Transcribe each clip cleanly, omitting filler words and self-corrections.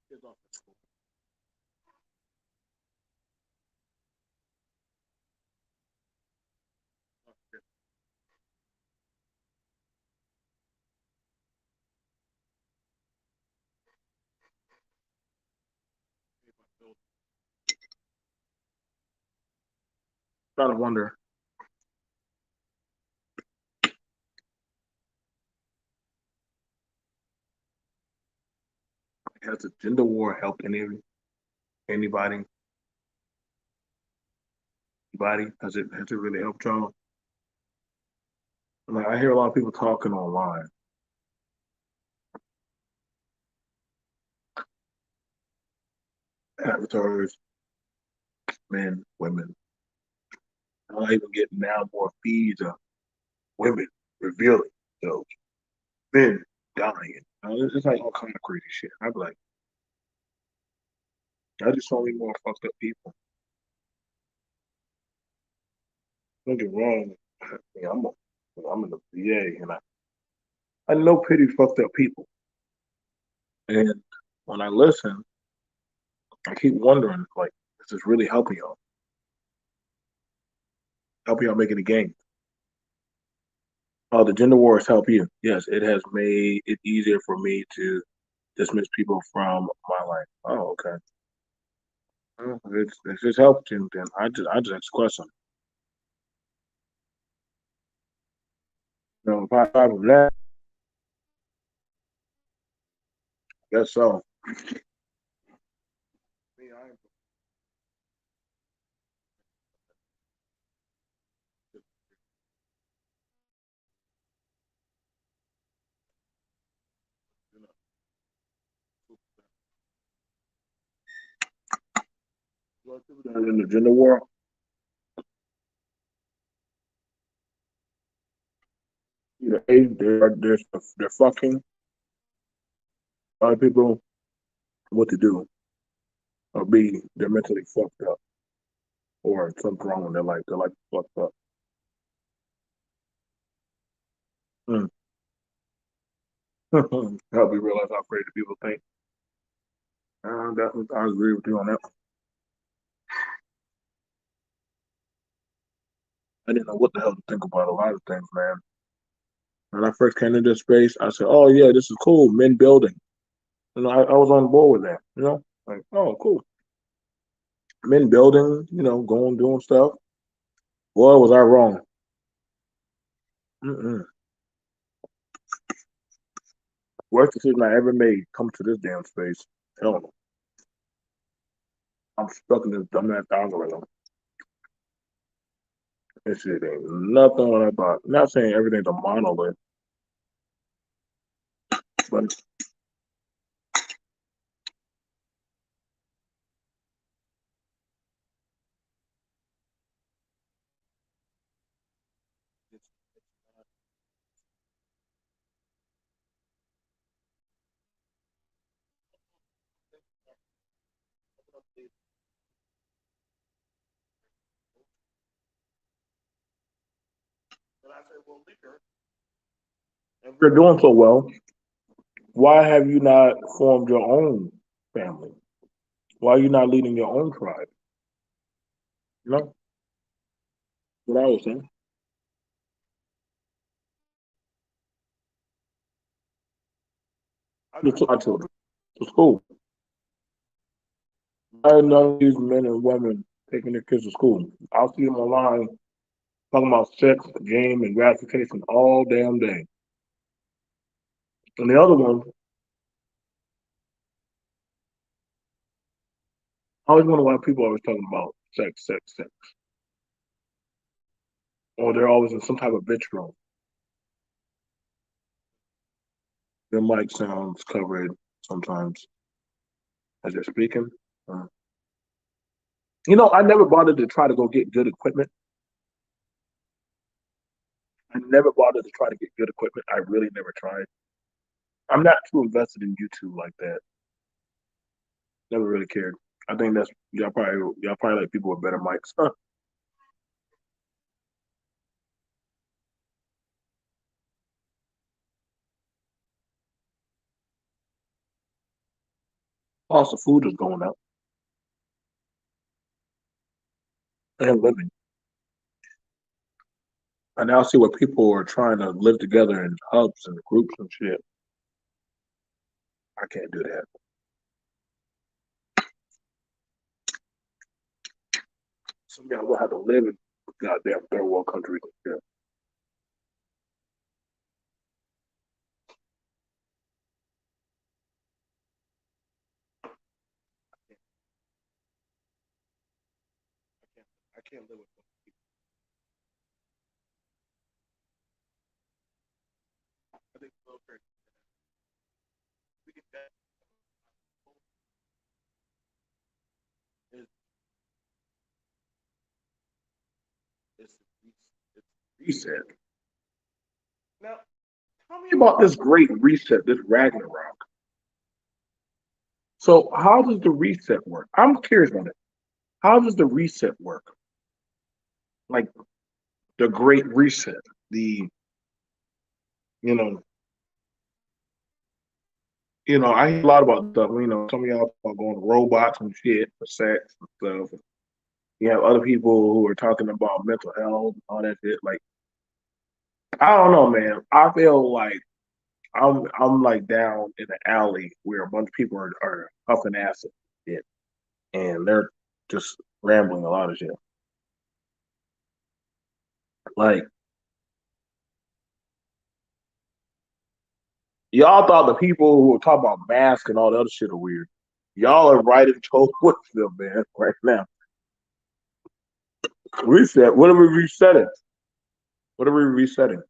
Kids off at school. Trying to wonder, has the gender war helped anybody? Anybody? Has it really helped y'all? Like I hear a lot of people talking online, avatars, men, women. I even get now more feeds of women revealing themselves, men dying. It's like all kind of crazy shit. I'm like, I just saw me more fucked up people. Don't get wrong. Yeah, I'm in the VA, and I know pretty fucked up people. And when I listen, I keep wondering, like, is this really helping y'all? Helping y'all making the game? Oh, the gender wars help you. Yes, it has made it easier for me to dismiss people from my life. Oh, okay. Well, if it's helped you, then I just ask a question. Apart from that, I guess so. Me, I ain't you know, a lot of people that are in the gender war, either A, they're fucking. A lot of people what to do, or B, they're mentally fucked up, or something wrong with their life. Their life is fucked up. Mm. Help me realize how crazy people think. Definitely, I agree with you on that. I didn't know what the hell to think about a lot of things, man. When I first came into this space, I said, "Oh yeah, this is cool, men building." I was on board with that. Like, oh, cool, men building. Going doing stuff. Boy, was I wrong. Mm-mm. Worst decision I ever made. Come to this damn space. Hell no. I'm stuck in this dumbass algorithm. This shit ain't nothing what I thought. Not saying everything's a monolith, but it's not. And I said, well, leader, if you're doing so well, why have you not formed your own family? Why are you not leading your own tribe? You know what I was saying? I just took my children to school. I know these men and women taking their kids to school. I'll see them online talking about sex, game, and gratification all damn day. And the other one, I always wonder why people are always talking about sex, sex, sex. Or they're always in some type of bitch room. Their mic sounds covered sometimes as they're speaking. Uh, I never bothered to try to go get good equipment. I never bothered to try to get good equipment. I really never tried. I'm not too invested in YouTube like that. Never really cared. I think that's y'all probably like people with better mics. Huh. Cost of food is going up and living. I now see where people are trying to live together in hubs and groups and shit. I can't do that. Some y'all will have to live in goddamn third world countries and shit. I can't live with them. I think military we get that is it's, it's reset. Now, tell me about this great reset, this Ragnarok. So, how does the reset work? I'm curious about it. How does the reset work? Like the great reset, the you know, I hear a lot about stuff. Some of y'all are going to robots and shit for sex and stuff. You have other people who are talking about mental health and all that shit. Like, I don't know, man. I feel like I'm like down in the alley where a bunch of people are huffing acid and shit, and they're just rambling a lot of shit. Like, y'all thought the people who were talking about masks and all the other shit are weird. Y'all are right in toe with them, man, right now. Reset. What are we resetting? What are we resetting?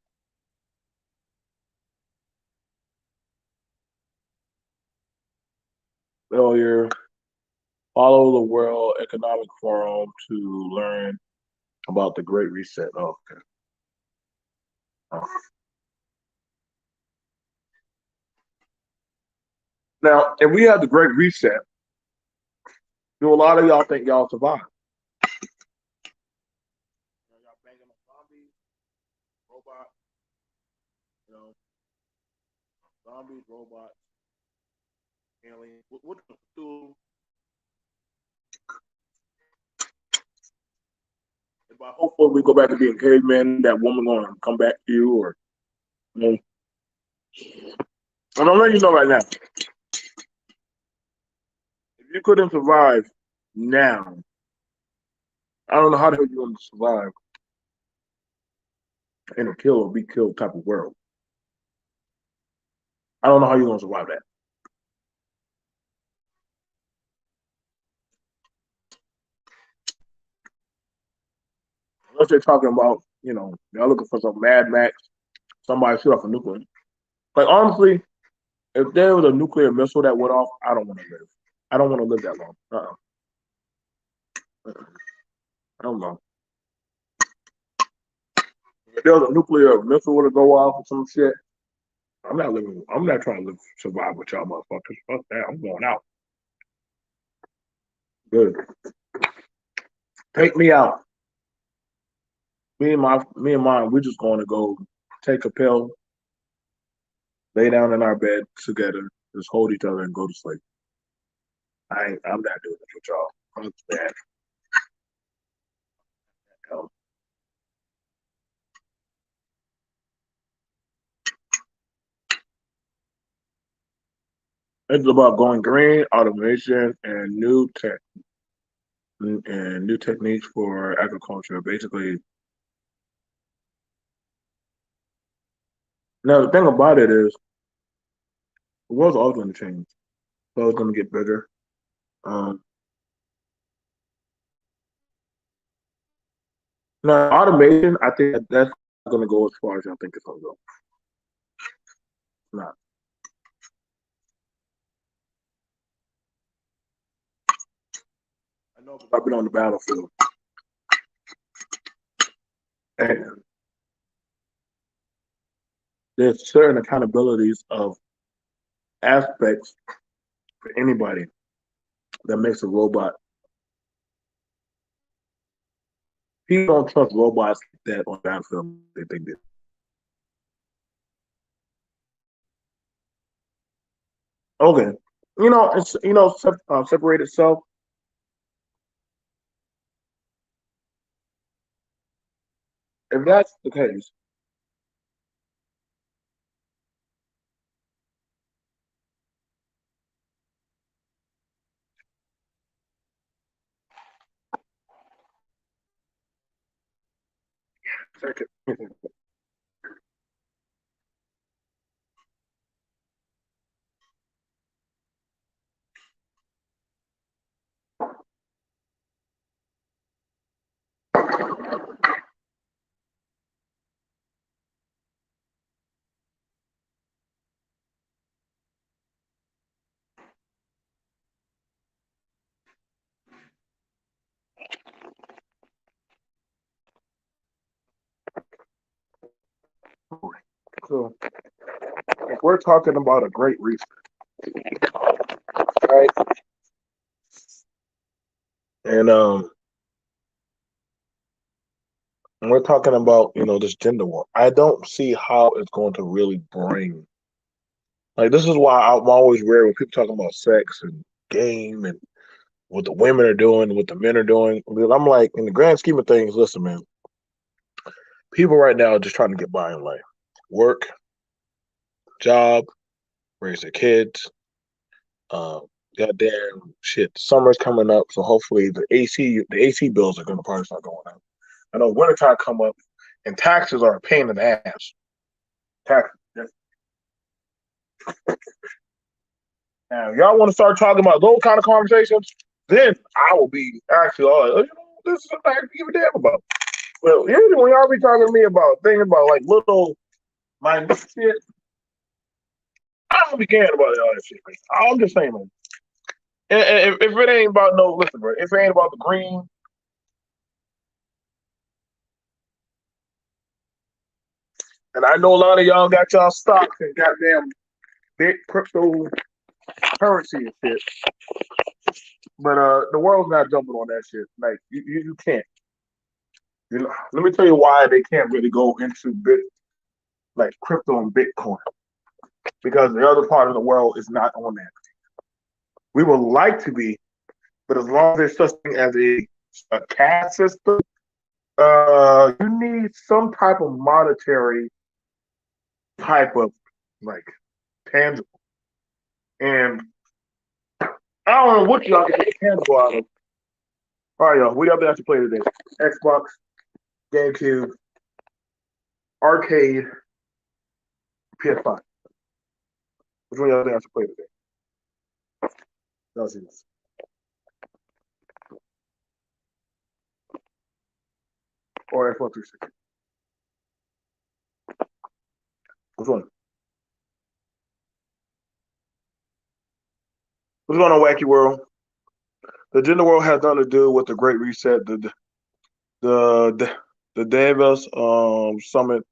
Failure. Follow the World Economic Forum to learn about the Great Reset. Oh, okay. Oh. Now, if we have the Great Reset, do a lot of y'all think y'all survive? Y'all banging on zombies, robots, you know, zombies, robots, aliens. What do if I hopefully we go back to being cavemen, that woman gonna come back to you or you know, and I'm letting you know right now, if you couldn't survive now, I don't know how the hell you're gonna survive in a kill or be killed type of world. I don't know how you're gonna survive that. Unless they're talking about, they're looking for some Mad Max, somebody shoot off a nuclear. Like honestly, if there was a nuclear missile that went off, I don't want to live. I don't want to live that long. I don't know. If there was a nuclear missile would go off or some shit, I'm not living. I'm not trying to live, survive with y'all motherfuckers. Fuck that. I'm going out. Good. Take me out. Me and mine. We're just going to go take a pill, lay down in our bed together, just hold each other and go to sleep. I'm not doing it with y'all. Fuck that. Hell. It's about going green, automation, and new techniques for agriculture. Basically, now the thing about it is the world's always going to change. It's always going to get bigger. Um, Now automation, I think that's going to go as far as I think it's going to go. It's not. I know because I've been on the battlefield, and there's certain accountabilities of aspects for anybody that makes a robot. People don't trust robots like that on the battlefield. They think that. Okay. It's separate itself. If that's the case, second. So if we're talking about a great reset, right? And we're talking about this gender war. I don't see how it's going to really bring. Like this is why I'm always rare when people talking about sex and game and what the women are doing, what the men are doing. Because I'm like, in the grand scheme of things, listen, man, people right now are just trying to get by in life, work, job, raise their kids. Um, Goddamn shit, summer's coming up, so hopefully the AC bills are going to probably start going up. I know wintertime come up, and taxes are a pain in the ass. Taxes. Now, if y'all want to start talking about those kind of conversations, then I will be actually all like, this is something I give a damn about. Well, usually when y'all be talking to me about things about like little minute shit, I don't be caring about all that shit. Man. I'm just saying, man. If it ain't about no, listen, bro. If it ain't about the green, and I know a lot of y'all got y'all stocks and goddamn big crypto currency and shit, but the world's not jumping on that shit. Like you can't. Let me tell you why they can't really go into bit like crypto and Bitcoin because the other part of the world is not on that. We would like to be, but as long as there's such thing as a cash system, you need some type of monetary type of like tangible. And I don't know what y'all get tangible out of. All right, y'all. What y'all been to play today? Xbox, GameCube, arcade, PS5. Which one y'all been to play today? Dozens. Or Xbox 360. Which one? What's going on, Wacky World? The gender world has nothing to do with the Great Reset. The the Davos summit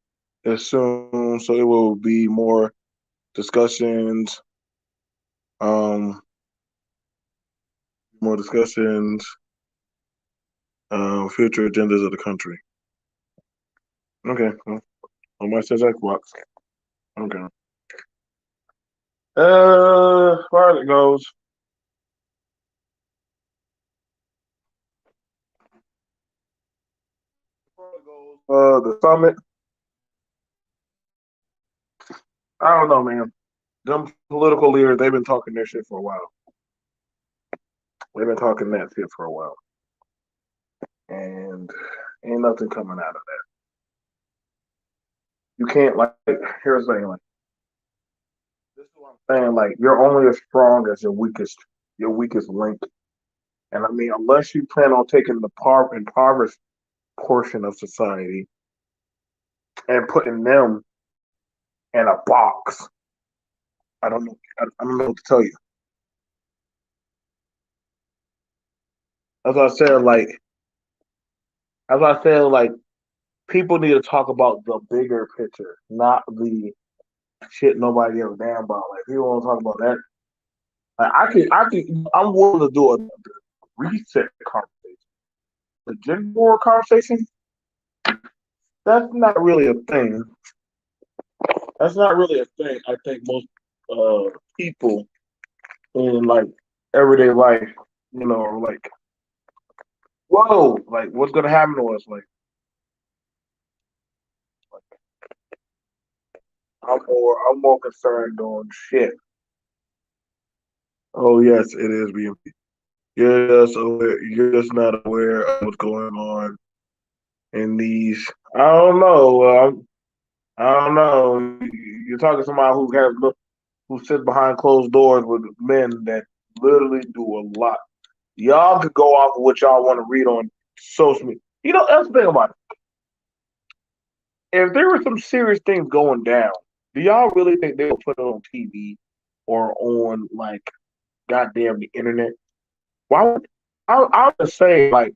is soon, so it will be discussions, um, more discussions, future agendas of the country. Okay, well, on my says Xbox. Okay. As far as it goes, the summit. I don't know, man. Them political leaders, they've been talking their shit for a while. They've been talking that shit for a while, and ain't nothing coming out of that. You can't like. Here's the thing, like this is what I'm saying. Like you're only as strong as your weakest link. And I mean, unless you plan on taking the impoverished portion of society and putting them in a box, I don't know. I don't know what to tell you. As I said, like as I said, like people need to talk about the bigger picture, not the shit nobody ever damn about. Like people want to talk about that. Like, I'm willing to do a reset conversation. The gender war conversation, that's not really a thing. That's not really a thing. I think most people in like everyday life, or like, whoa, like what's gonna happen to us? Like I'm more concerned on shit. Oh yes, it is BMP. You're just aware. You're just not aware of what's going on in these. I don't know. I don't know. You're talking to somebody who sits behind closed doors with men that literally do a lot. Y'all could go off of what y'all want to read on social media. That's the thing about it. If there were some serious things going down, do y'all really think they would put it on TV or on like goddamn the internet? Why would I would say like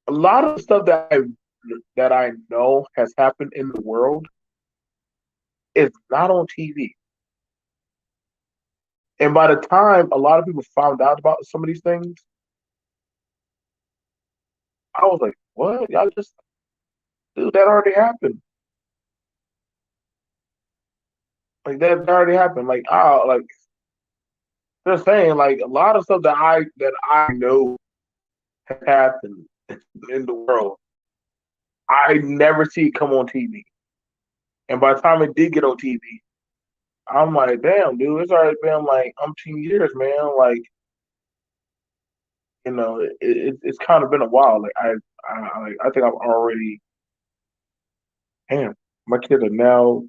a lot of the stuff that I know has happened in the world is not on TV. And by the time a lot of people found out about some of these things, I was like, "What? Y'all just dude, that already happened. Like that already happened. Like just saying, like a lot of stuff that I know has happened in the world. I never see it come on TV. And by the time it did get on TV, I'm like, damn, dude, it's already been like umpteen years, man. Like, it's kind of been a while. Like, I think I've already, damn, my kids are now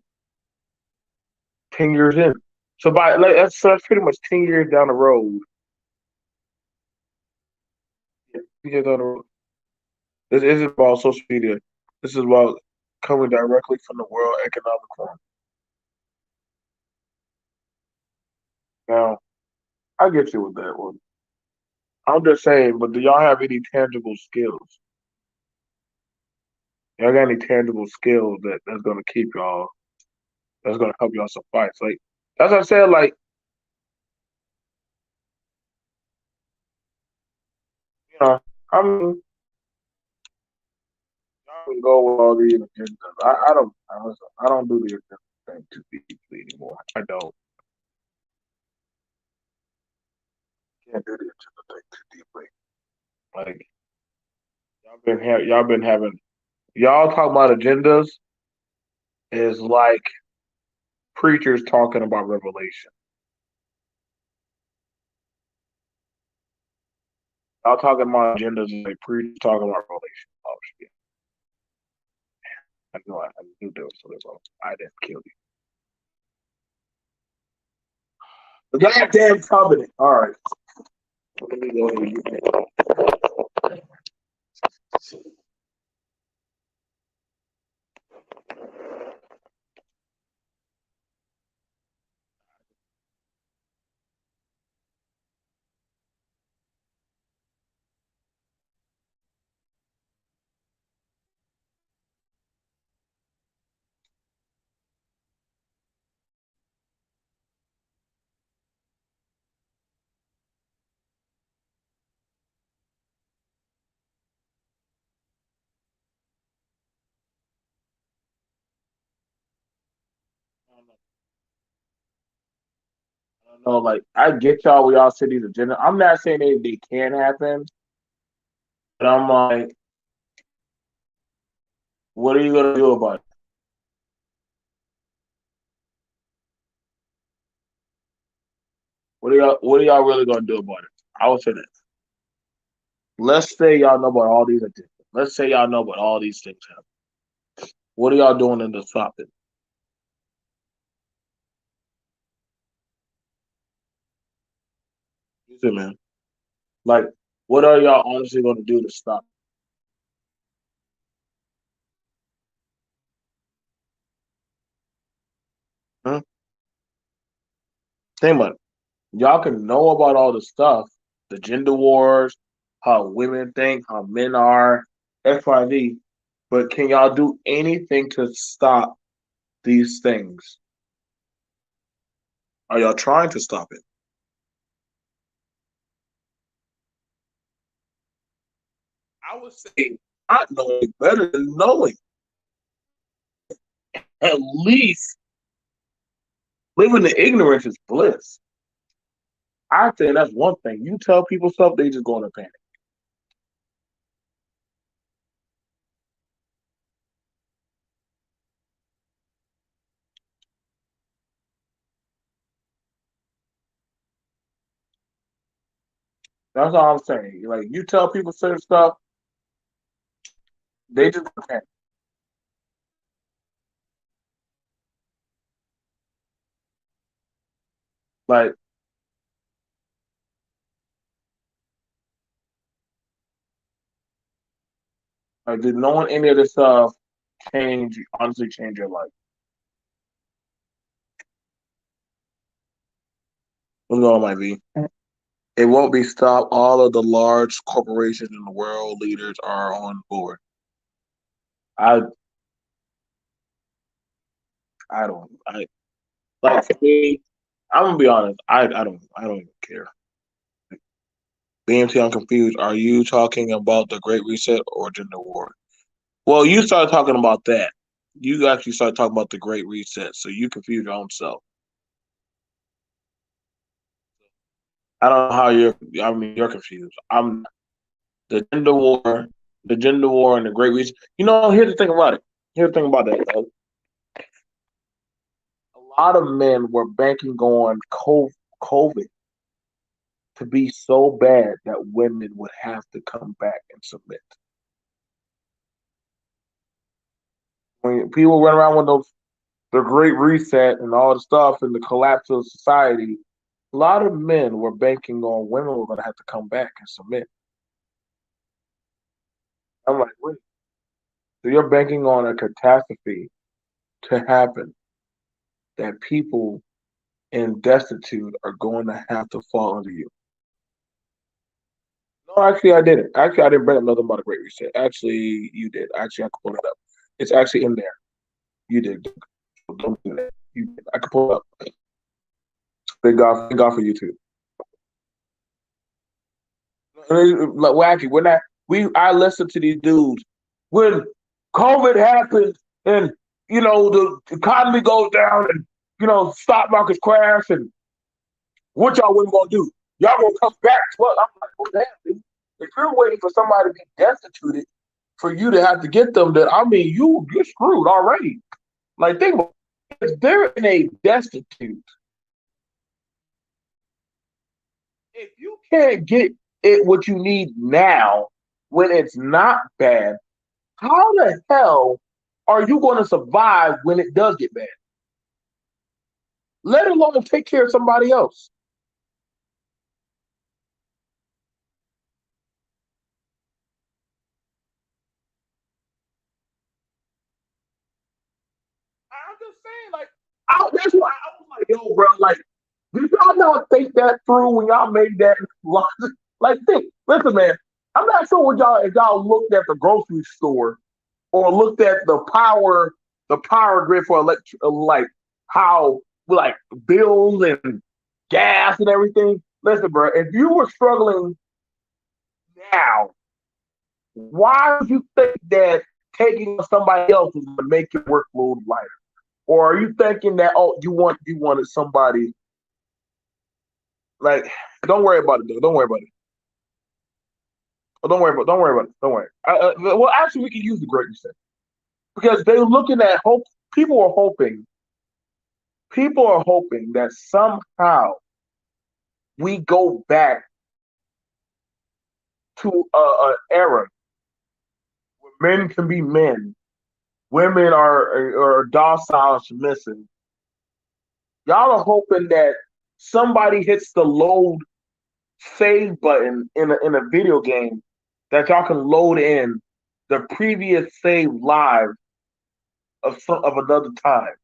10 years in. So that's pretty much 10 years down the road. Yeah, 10 years down the road. This isn't about social media. This is about coming directly from the World Economic Forum. Now, I get you with that one. I'm just saying, but do y'all have any tangible skills? Y'all got any tangible skills that's gonna keep y'all, that's gonna help y'all suffice? Like that's what I said. Like you know, I mean, y'all can go with all these agendas. I don't do the agenda thing too deeply anymore. I don't. Can't do the agenda thing too deeply. Like y'all been having y'all talking about agendas is like preachers talking about revelation. Y'all talking about agendas is like preachers talking about revelation. Oh shit! I knew there was something wrong. I didn't kill you. The goddamn covenant. All right. Let me go ahead. I don't know, like I get y'all where y'all cities agenda. I'm not saying they can happen, but I'm like, what are you gonna do about it? What are y'all really gonna do about it? I would say that. Let's say y'all know about all these agendas. Let's say y'all know about all these things happen. What are y'all doing to stop it? You see, man. Like, what are y'all honestly gonna do to stop it? Hmm? Think about it. Y'all can know about all the stuff, the gender wars, how women think, how men are, XYZ, but can y'all do anything to stop these things? Are y'all trying to stop it? I would say not knowing better than knowing. At least living in ignorance is bliss. I say that's one thing. You tell people stuff, they just go into panic. That's all I'm saying. Like you tell people certain stuff, they just panic. Like, did knowing any of this stuff honestly change your life? No, it might be. It won't be stopped. All of the large corporations in the world leaders are on board. I I don't I like for me. I'm gonna be honest. I don't even care. BMT, I'm confused. Are you talking about the Great Reset or gender war? Well, you started talking about that. You actually started talking about the Great Reset, so you confused your own self. I don't know how you're. I mean, you're confused. I'm the gender war, and the Great Reset. Here's the thing about it. Here's the thing about that. Though. A lot of men were banking on COVID to be so bad that women would have to come back and submit. When people run around with the Great Reset and all the stuff and the collapse of society, a lot of men were banking on women were going to have to come back and submit. I'm like, wait, so you're banking on a catastrophe to happen that people in destitute are going to have to fall under you. No, actually, I didn't. Actually, I didn't bring up nothing about a Great Reset. Actually, you did. Actually, I could pull it up. It's actually in there. You did. Don't do that. You did. I could pull it up. Thank God for YouTube. Like wacky. We're not. I listen to these dudes when COVID happens and the economy goes down and stock markets crash and what y'all women gonna do? Y'all gonna come back to us? I'm like, well, damn, dude. If you're waiting for somebody to be destituted for you to have to get them, then I mean you're screwed already. Like think about it. If they're in a destitute, if you can't get it what you need now when it's not bad, how the hell are you going to survive when it does get bad? Let alone take care of somebody else. I'm just saying, like, that's why I was like, yo, bro, like, did y'all not think that through when y'all made that logic? Like, listen, man, I'm not sure what if y'all looked at the grocery store or looked at the power grid for like how like bills and gas and everything. Listen, bro, if you were struggling now, why would you think that taking somebody else is going to make your workload lighter? Or are you thinking that you wanted somebody like don't worry about it, though. Don't worry about it. Oh, don't worry about it. Don't worry. Well, actually, we can use the Great Reset because they're looking at hope. People are hoping. People are hoping that somehow we go back to an era where men can be men, women are docile and submissive. Y'all are hoping that somebody hits the load save button in a video game that y'all can load in the previous save live of another time.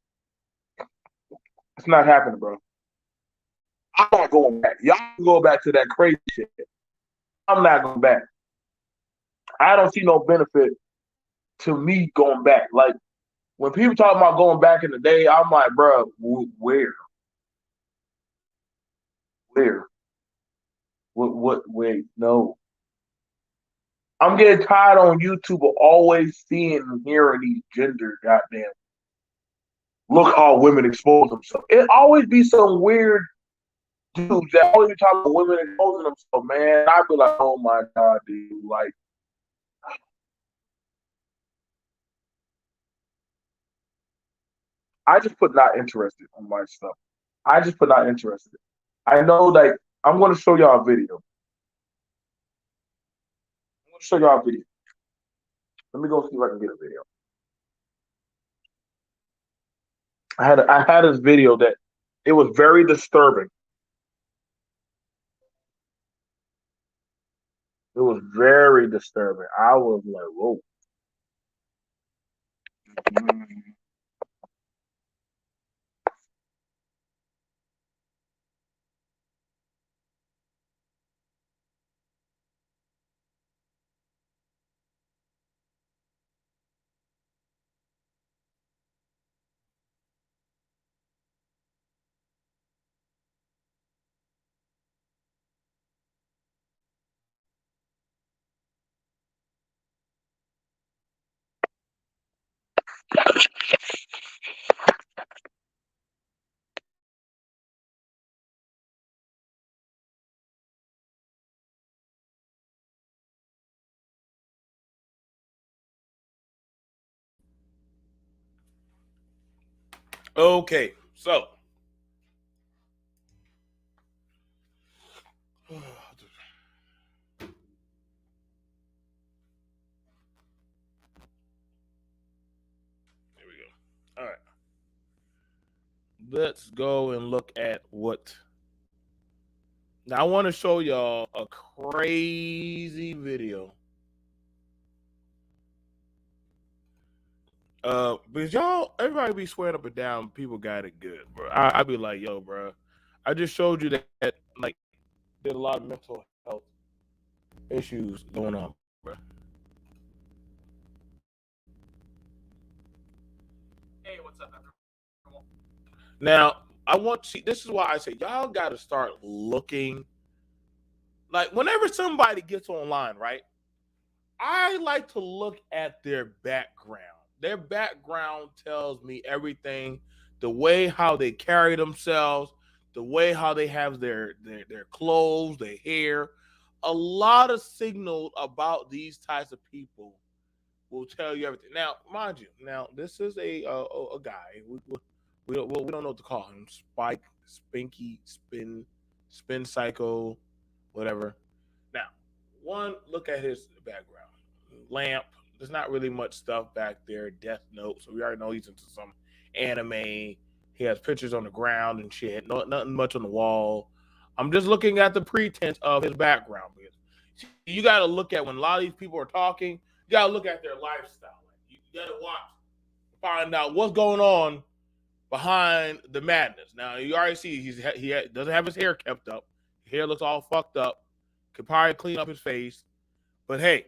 It's not happening, bro. I'm not going back. Y'all can go back to that crazy shit. I'm not going back. I don't see no benefit to me going back. Like when people talk about going back in the day, I'm like, bro, where, where, what? Wait, no. I'm getting tired on YouTube of always seeing and hearing these gender goddamn. Look how women expose themselves. It always be some weird dudes that always talk about women exposing themselves, man. I'd be like, oh my god, dude, like. I just put not interested on my stuff. I just put not interested. I know, like, I'm going to show y'all a video. I'm going to show y'all a video. Let me go see if I can get a video. I had this video that it was very disturbing. It was very disturbing. I was like, whoa. Mm. Okay, so here we go. All right, let's go and look at what. Now I want to show y'all a crazy video. Because y'all, everybody be swearing up and down, people got it good, bro. I be like, yo, bro, I just showed you that like, there's a lot of mental health issues going on, bro. Hey, what's up, everyone? Now, I want to see. This is why I say y'all got to start looking. Like, whenever somebody gets online, right? I like to look at their background. Their background tells me everything. The way how they carry themselves, the way how they have their clothes, their hair. A lot of signals about these types of people will tell you everything. Now, mind you, now this is a guy. We don't know what to call him. Spike, Spinky, Spin Psycho, whatever. Now, one look at his background. Lamp. There's not really much stuff back there. Death Note. So we already know he's into some anime. He has pictures on the ground and shit. No, nothing much on the wall. I'm just looking at the pretense of his background. Because you got to look at when a lot of these people are talking. You got to look at their lifestyle. You got to watch, find out what's going on behind the madness. Now you already see he doesn't have his hair kept up. His hair looks all fucked up. Could probably clean up his face. But hey,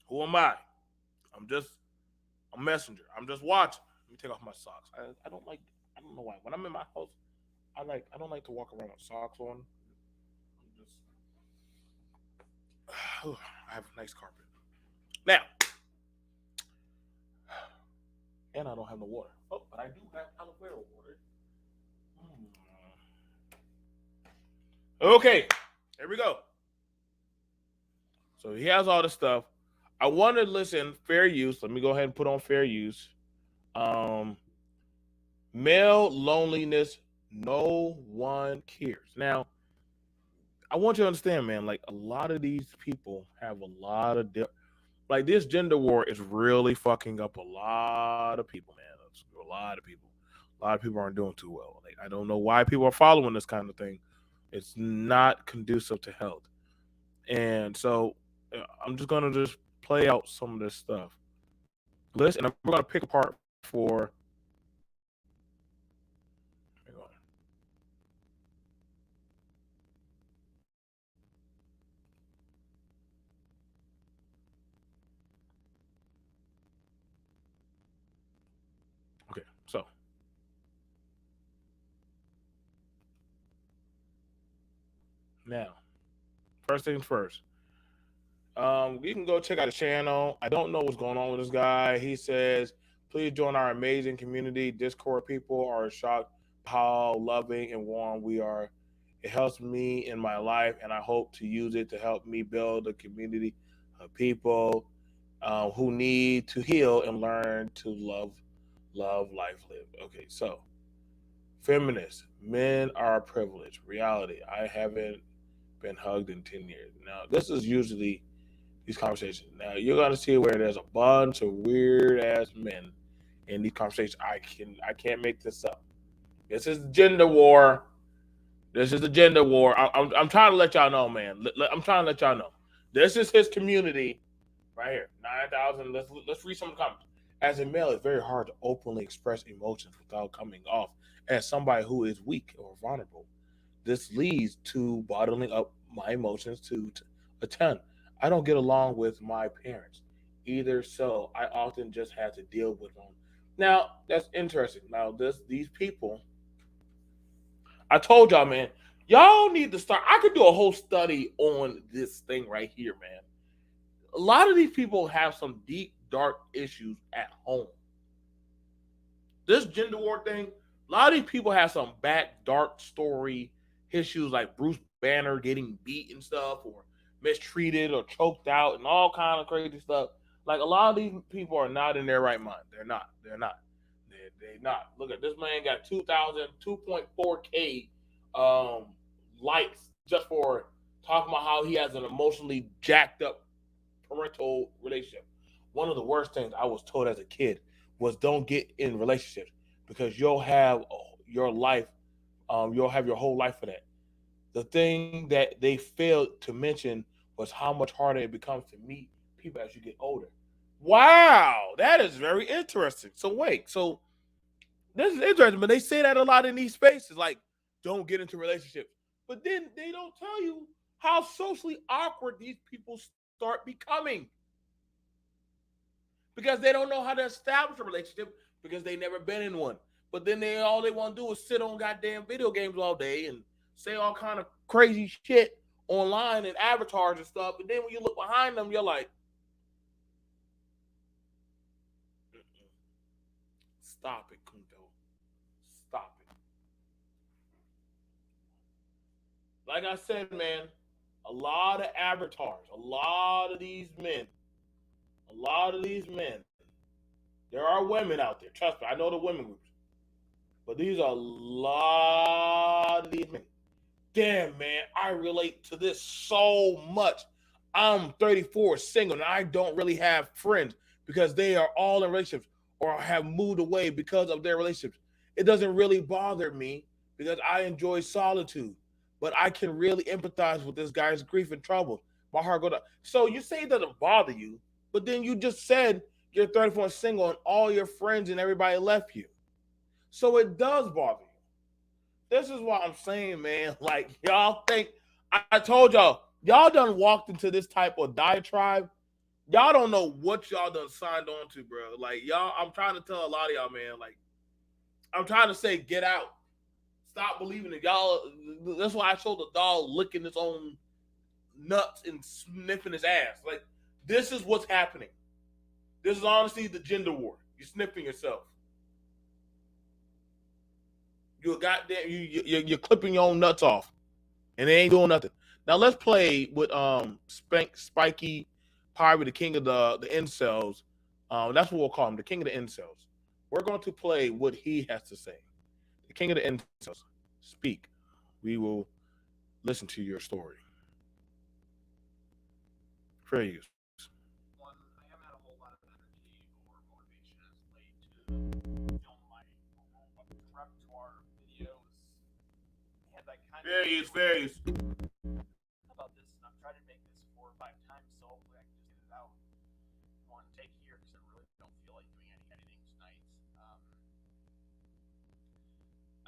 who am I? I'm just a messenger. I'm just watching. Let me take off my socks. I don't like. I don't know why. When I'm in my house, I don't like to walk around with socks on. I'm just. I have a nice carpet now, and I don't have no water. Oh, but I do have aloe vera water. Okay, here we go. So he has all the stuff. I want to listen fair use. Let me go ahead and put on fair use. Um, Male loneliness, no one cares. Now, I want you to understand, man, like a lot of these people have a lot of like this gender war is really fucking up a lot of people, man. It's a lot of people. A lot of people aren't doing too well. Like I don't know why people are following this kind of thing. It's not conducive to health. And so I'm just gonna just play out some of this stuff. Listen, we're gonna pick apart for. Okay, so now, first things first. You can go check out the channel. I don't know what's going on with this guy. He says, please join our amazing community. Discord people are shocked how loving and warm we are. It helps me in my life, and I hope to use it to help me build a community of people who need to heal and learn to love life, live. Okay, so feminists, men are privileged. Reality, I haven't been hugged in 10 years. Now, this is usually these conversations. Now, you're going to see where there's a bunch of weird ass men in these conversations. I can't make this up. This is gender war. This is the gender war. I'm trying to let y'all know, man. I'm trying to let y'all know. This is his community right here. 9,000. Let's read some of the comments. As a male, it's very hard to openly express emotions without coming off as somebody who is weak or vulnerable. This leads to bottling up my emotions to a ton. I don't get along with my parents either, so I often just have to deal with them. Now, that's interesting. Now, these people, I told y'all, man, y'all need to start. I could do a whole study on this thing right here, man. A lot of these people have some deep, dark issues at home. This gender war thing, a lot of these people have some back dark story issues like Bruce Banner getting beat and stuff, or mistreated or choked out and all kind of crazy stuff. Like a lot of these people are not in their right mind. They're not. They're not. They're not. Look at this man got 2.4K um, likes just for talking about how he has an emotionally jacked up parental relationship. One of the worst things I was told as a kid was don't get in relationships because you'll have your life, you'll have your whole life for that. The thing that they failed to mention was how much harder it becomes to meet people as you get older. Wow, that is very interesting. So wait, so this is interesting, but they say that a lot in these spaces, like don't get into relationships. But then they don't tell you how socially awkward these people start becoming because they don't know how to establish a relationship because they never been in one. But then all they want to do is sit on goddamn video games all day and say all kind of crazy shit online and avatars and stuff. And then when you look behind them, you're like, stop it, Kunto. Stop it. Like I said, man, a lot of avatars, a lot of these men, a lot of these men. There are women out there. Trust me, I know the women groups. But these are a lot of these men. Damn, man, I relate to this so much. I'm 34, single, and I don't really have friends because they are all in relationships or have moved away because of their relationships. It doesn't really bother me because I enjoy solitude, but I can really empathize with this guy's grief and trouble. My heart goes up. So you say it doesn't bother you, but then you just said you're 34 and single and all your friends and everybody left you. So it does bother you. This is what I'm saying, man. Like y'all think I told y'all done walked into this type of diatribe. Y'all don't know what y'all done signed on to, bro. Like y'all, I'm trying to tell a lot of y'all, man. Like I'm trying to say, get out. Stop believing it, y'all. That's why I showed the dog licking his own nuts and sniffing his ass. Like this is what's happening. This is honestly the gender war. You're sniffing yourself. You're goddamn. You're clipping your own nuts off, and they ain't doing nothing. Now let's play with Spiky, probably the king of the incels. That's what we'll call him, the king of the incels. We're going to play what he has to say. The king of the incels. Speak. We will listen to your story. Fair use. One, I haven't had a whole lot of energy or motivation as of late to film my repertoire videos, and I kind Fair of use. Fair use. about this, and I've tried to make this 4 or 5 times, so hopefully I can just get it out one take here because I really don't feel like doing any editing tonight.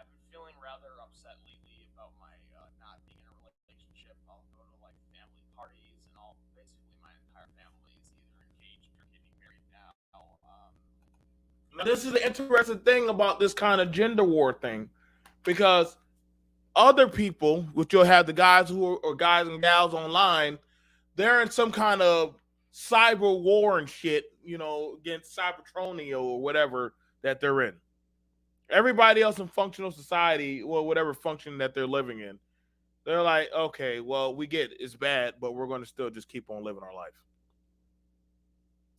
I've been feeling rather upset lately about my not being in a relationship. I'll go to like family parties, and all basically my entire family is either engaged or getting married now. Now, this is the interesting thing about this kind of gender war thing, because other people, which you'll have the guys who are or guys and gals online, they're in some kind of cyber war and shit, against Cybertronia or whatever that they're in. Everybody else in functional society, or whatever function that they're living in, They're like, okay, well, we get it. It's bad, but we're going to still just keep on living our life.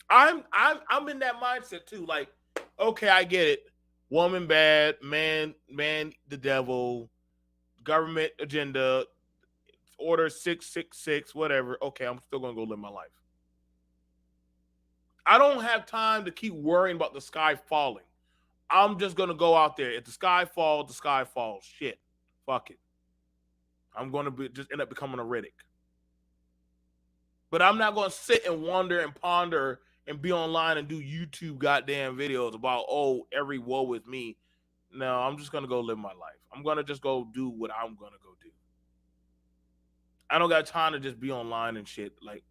I'm in that mindset too. Like, okay, I get it. Woman bad, man the devil, government agenda, order 666, whatever. Okay, I'm still gonna go live my life. I don't have time to keep worrying about the sky falling. I'm just gonna go out there. If the sky falls, the sky falls. Shit. Fuck it. I'm gonna just end up becoming a Riddick. But I'm not gonna sit and wonder and ponder and be online and do YouTube goddamn videos about every woe with me. No, I'm just gonna go live my life. I'm gonna just go do what I'm gonna go do. I don't got time to just be online and shit. Like,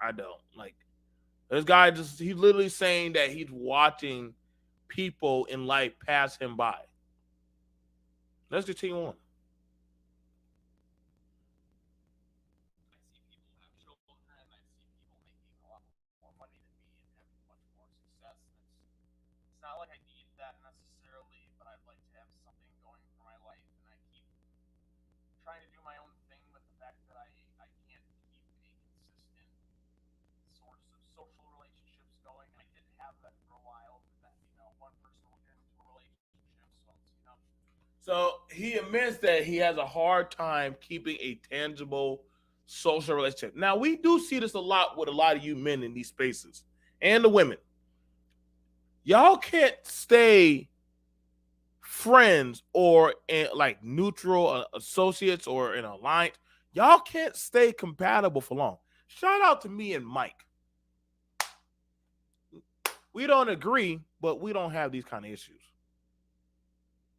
I don't. Like, this guy he's literally saying that he's watching people in life pass him by. Let's continue on. I see people have children. I see people making a lot more money than me and having much more success. It's not like I need that necessarily, but I'd like to have something going for my life, and I keep trying to do my own thing. But the fact that I can't keep a consistent source of social relationships going, I did have that for a while. But then one person will get into a relationship, so So he admits that he has a hard time keeping a tangible social relationship. Now, we do see this a lot with a lot of you men in these spaces and the women. Y'all can't stay friends or like neutral associates or in alliance. Y'all can't stay compatible for long. Shout out to me and Mike. We don't agree, but we don't have these kind of issues.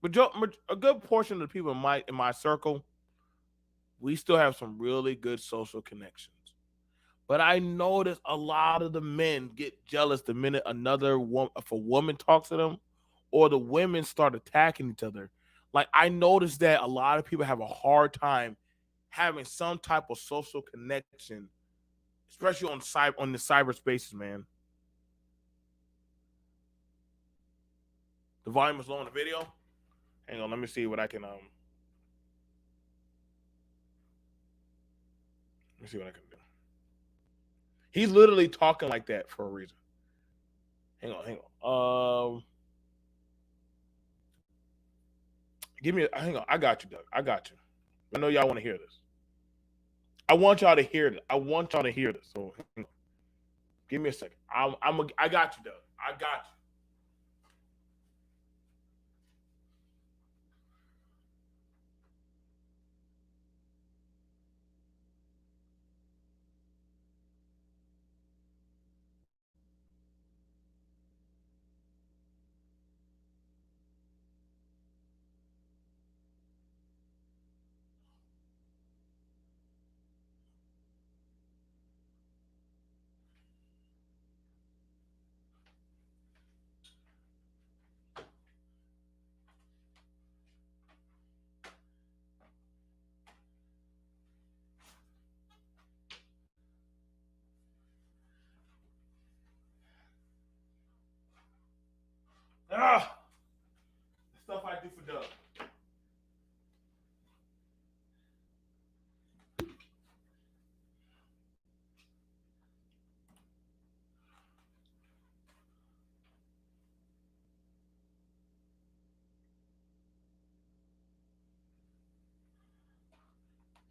But a good portion of the people in my circle, we still have some really good social connections. But I notice a lot of the men get jealous the minute if a woman talks to them, or the women start attacking each other. Like, I noticed that a lot of people have a hard time having some type of social connection, especially on the cyberspaces, man. The volume is low on the video. Hang on, let me see what I can Let me see what I can do. He's literally talking like that for a reason. Hang on. Hang on. I got you, Doug. I got you. I know y'all want to hear this. I want y'all to hear this. So give me a second. I got you, Doug. I got you. Ah, the stuff I do for Doug.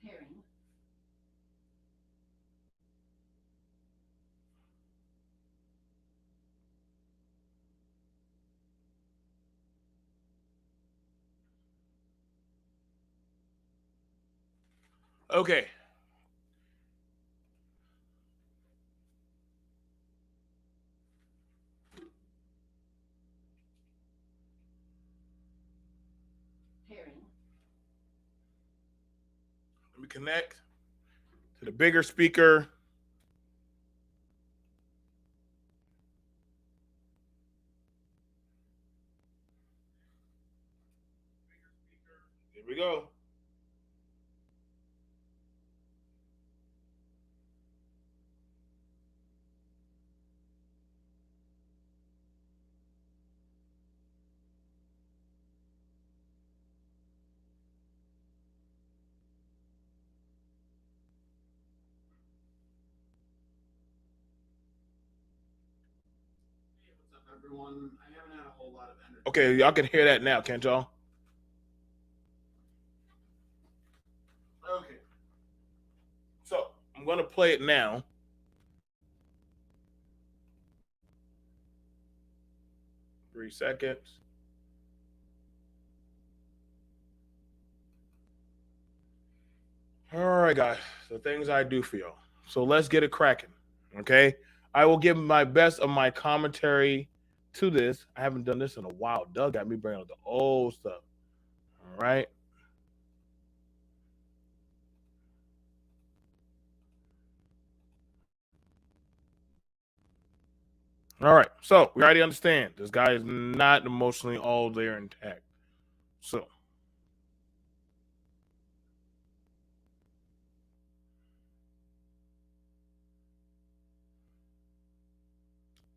Pairing. Okay. Pairing. Let me connect to the bigger speaker. Here we go. everyone. I haven't had a whole lot of energy. Okay, y'all can hear that now, can't y'all? Okay. So I'm gonna play it now. Three seconds. All right, guys. The things I do for y'all. So let's get it cracking. Okay. I will give my best of my commentary to this. I haven't done this in a while. Doug got me bringing up the old stuff. All right. All right. So we already understand this guy is not emotionally all there intact. So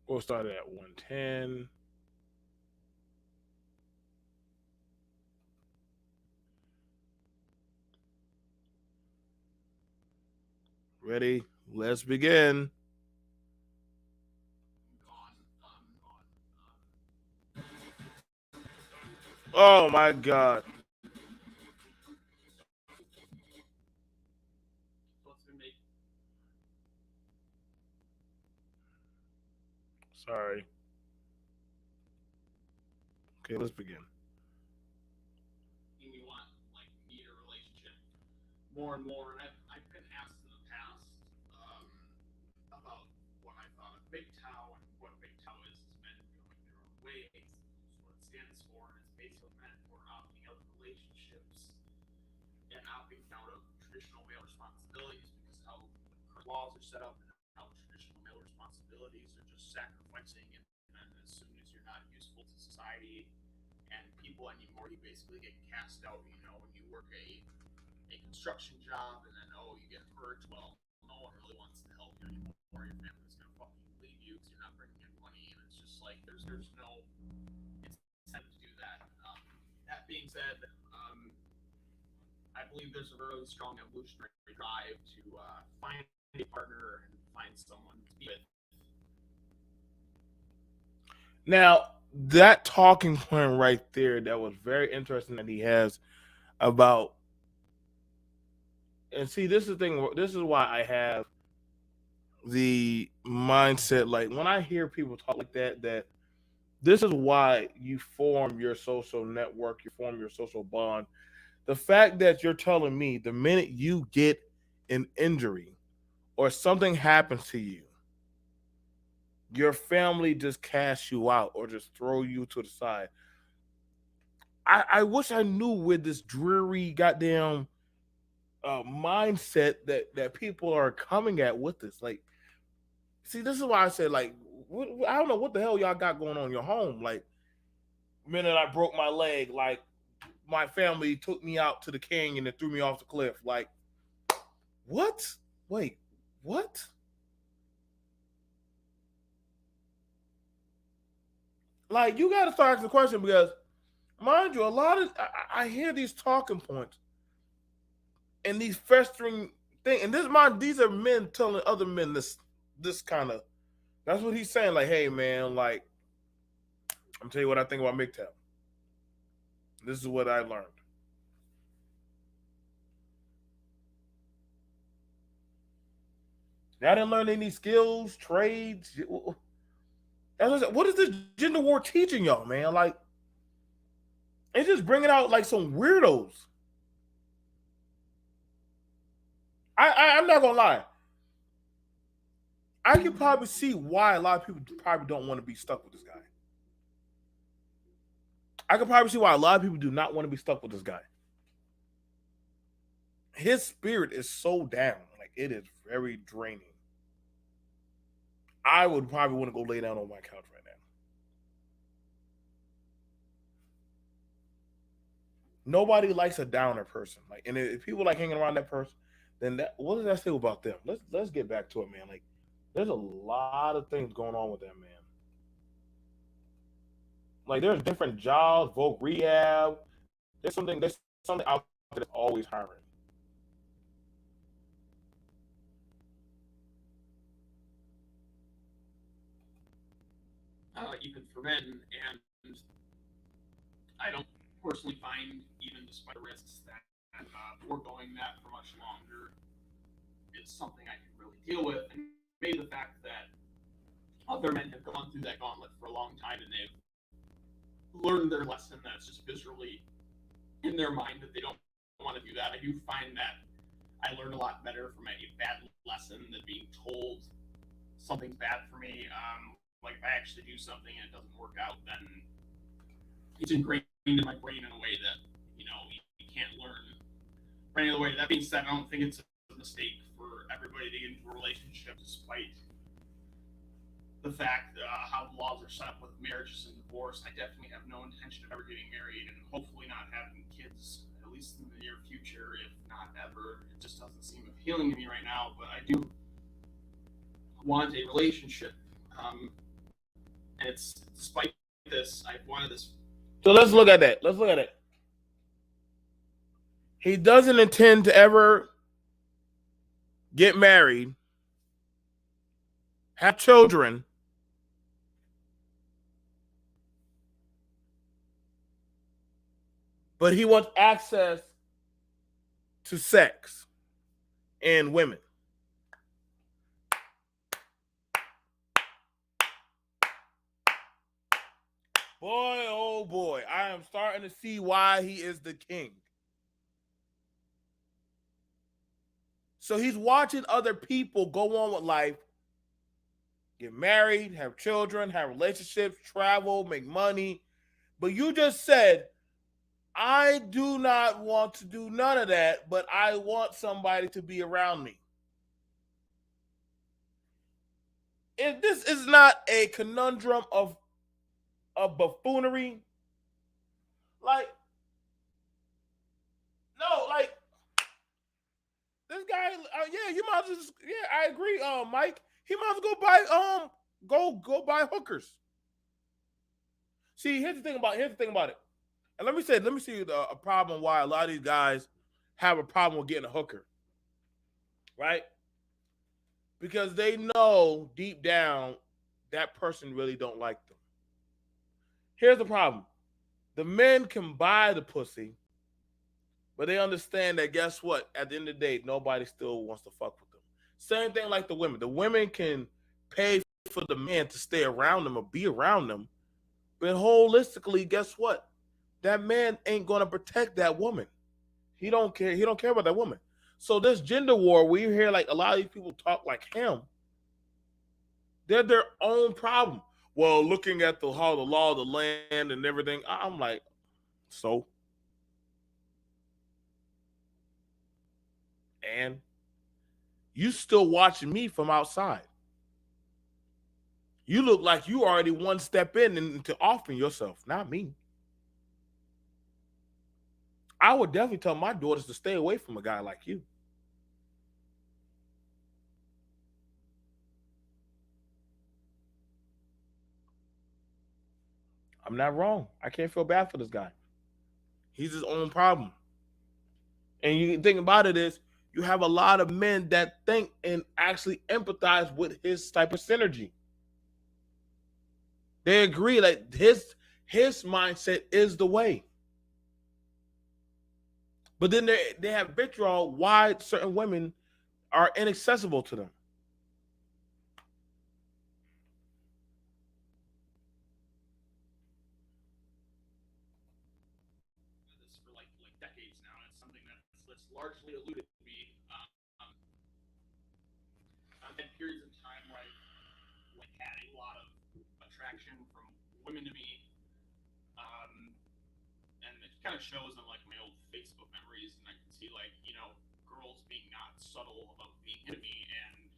we'll start at 110. Ready? Let's begin. Oh my God. Sorry. Okay, let's begin. Me want like need a relationship more and more. And I've been asked in the past about what I thought of MGTOW and what MGTOW is men going their own ways. What it stands for, and it's basically meant for opting out of relationships and opting out of traditional male responsibilities because how current laws are set up and how traditional male responsibilities are just sacrificing, and then as soon as you're not useful to society and people anymore, you basically get cast out. You know, when you work a construction job and then you get hurt. Well, no one really wants to help you anymore. Your family's gonna fucking leave you because you're not bringing in money, and it's just like there's no incentive to do that. That being said, I believe there's a really strong evolutionary drive to find a partner and find someone to be with. Now, that talking point right there, that was very interesting that he has about, and see, this is the thing, this is why I have the mindset, like when I hear people talk like that this is why you form your social network, you form your social bond. The fact that you're telling me the minute you get an injury or something happens to you, your family just casts you out or just throw you to the side. I wish I knew where this dreary goddamn mindset that people are coming at with this. Like, see, this is why I said, like, I don't know what the hell y'all got going on in your home. Like, minute I broke my leg, like, my family took me out to the canyon and threw me off the cliff. Like, what? Wait, what? Like, you got to start asking the question because, mind you, a lot of I hear these talking points and these festering things, and these are men telling other men this kind of. That's what he's saying. Like, hey man, like, I'm tell you what I think about MGTOW. This is what I learned. I didn't learn any skills, trades. What is this gender war teaching y'all, man? Like, it's just bringing out like some weirdos. I'm not gonna lie. I can probably see why a lot of people probably don't want to be stuck with this guy. I can probably see why a lot of people do not want to be stuck with this guy. His spirit is so down, like it is very draining. I would probably want to go lay down on my couch right now. Nobody likes a downer person. Like, and if people like hanging around that person, then what does that say about them? Let's get back to it, man. Like, there's a lot of things going on with that man. Like, there's different jobs, voc rehab. There's something out there that's always hiring. even for men. And I don't personally find, even despite the risks, that foregoing that for much longer is something I can really deal with. And maybe the fact that other men have gone through that gauntlet for a long time and they've learned their lesson, that's just viscerally in their mind that they don't want to do that. I do find that I learn a lot better from a bad lesson than being told something's bad for me. Like if I actually do something and it doesn't work out, then it's ingrained in my brain in a way that, you can't learn any other way. That being said, I don't think it's a mistake for everybody to get into a relationship, despite the fact how the laws are set up with marriages and divorce. I definitely have no intention of ever getting married, and hopefully not having kids, at least in the near future, if not ever. It just doesn't seem appealing to me right now, but I do want a relationship. And it's despite this, I've wanted this. So let's look at that. Let's look at it. He doesn't intend to ever get married, have children, but he wants access to sex and women. Boy, oh boy, I am starting to see why he is the king. So he's watching other people go on with life, get married, have children, have relationships, travel, make money. But you just said, I do not want to do none of that, but I want somebody to be around me. If this is not a conundrum of buffoonery, like, no, like, this guy, yeah, you might as well just, yeah, I agree, Mike. He might as well go buy hookers. See, here's the thing about it. And let me see a problem why a lot of these guys have a problem with getting a hooker, right? Because they know deep down that person really don't like them. Here's the problem. The men can buy the pussy, but they understand that, guess what? At the end of the day, nobody still wants to fuck with them. Same thing like the women. The women can pay for the man to stay around them or be around them, but holistically, guess what? That man ain't going to protect that woman. He don't care. He don't care about that woman. So this gender war, where you hear like a lot of these people talk like him, they're their own problem. Well, looking at how the law of the land and everything, I'm like, so? And you still watching me from outside. You look like you already one step in into offering yourself, not me. I would definitely tell my daughters to stay away from a guy like you. I'm not wrong. I can't feel bad for this guy. He's his own problem. And you think about it is, you have a lot of men that think and actually empathize with his type of synergy. They agree that his mindset is the way. But then they have vitriol why certain women are inaccessible to them. This for like decades now. It's something that's largely eluded me. I've had periods of time where I had a lot of attraction from women to me, and it kind of shows on like my old Facebook memories, and I can see like girls being not subtle about being into me, and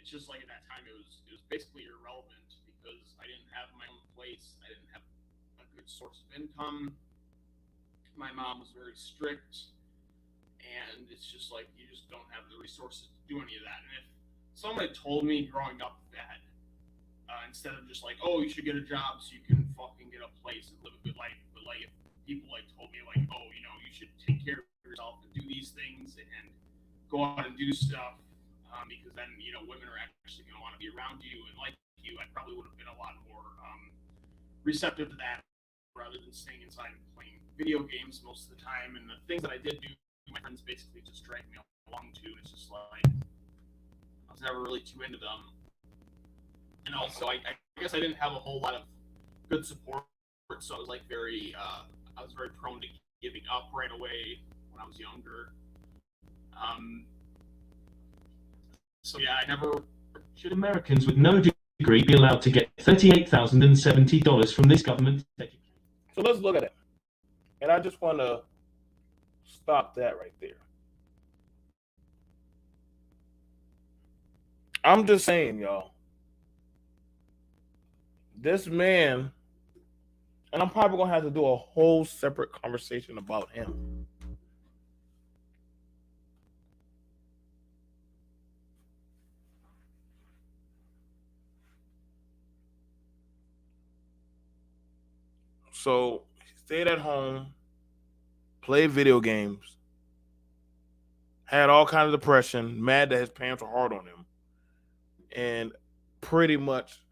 it's just like at that time it was basically irrelevant because I didn't have my own place, I didn't have a good source of income. My mom was very strict, and it's just like you just don't have the resources to do any of that. And if someone had told me growing up that instead of just like, oh, you should get a job so you can fucking get a place and live a good life, but like if people like told me like, oh, you should take care of yourself and do these things and go out and do stuff, because then women are actually going to want to be around you and like you, I probably would have been a lot more receptive to that rather than staying inside and playing video games most of the time. And the things that I did do, my friends basically just dragged me along to. And it's just like I was never really too into them. And also, I guess I didn't have a whole lot of good support, so I was like I was very prone to giving up right away when I was younger. So yeah, I never. Should Americans with no degree be allowed to get $38,070 from this government? So let's look at it. And I just want to stop that right there. I'm just saying, y'all. This man, and I'm probably going to have to do a whole separate conversation about him. So he stayed at home, played video games, had all kinds of depression, mad that his parents were hard on him, and pretty much,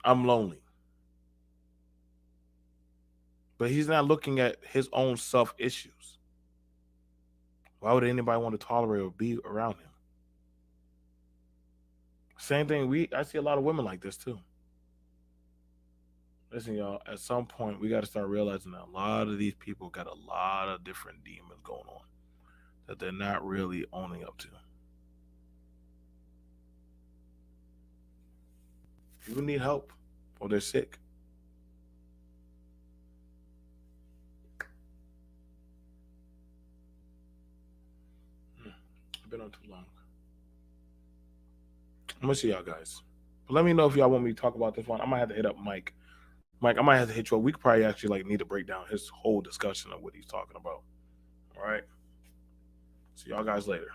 I'm lonely. But he's not looking at his own self issues. Why would anybody want to tolerate or be around him? Same thing. I see a lot of women like this too. Listen, y'all, at some point we got to start realizing that a lot of these people got a lot of different demons going on that they're not really owning up to. People need help or they're sick. I've been on too long. I'm gonna see y'all guys. But let me know if y'all want me to talk about this one. I might have to hit up Mike. Mike, I might have to hit you up. We could probably actually need to break down his whole discussion of what he's talking about. All right. See y'all guys later.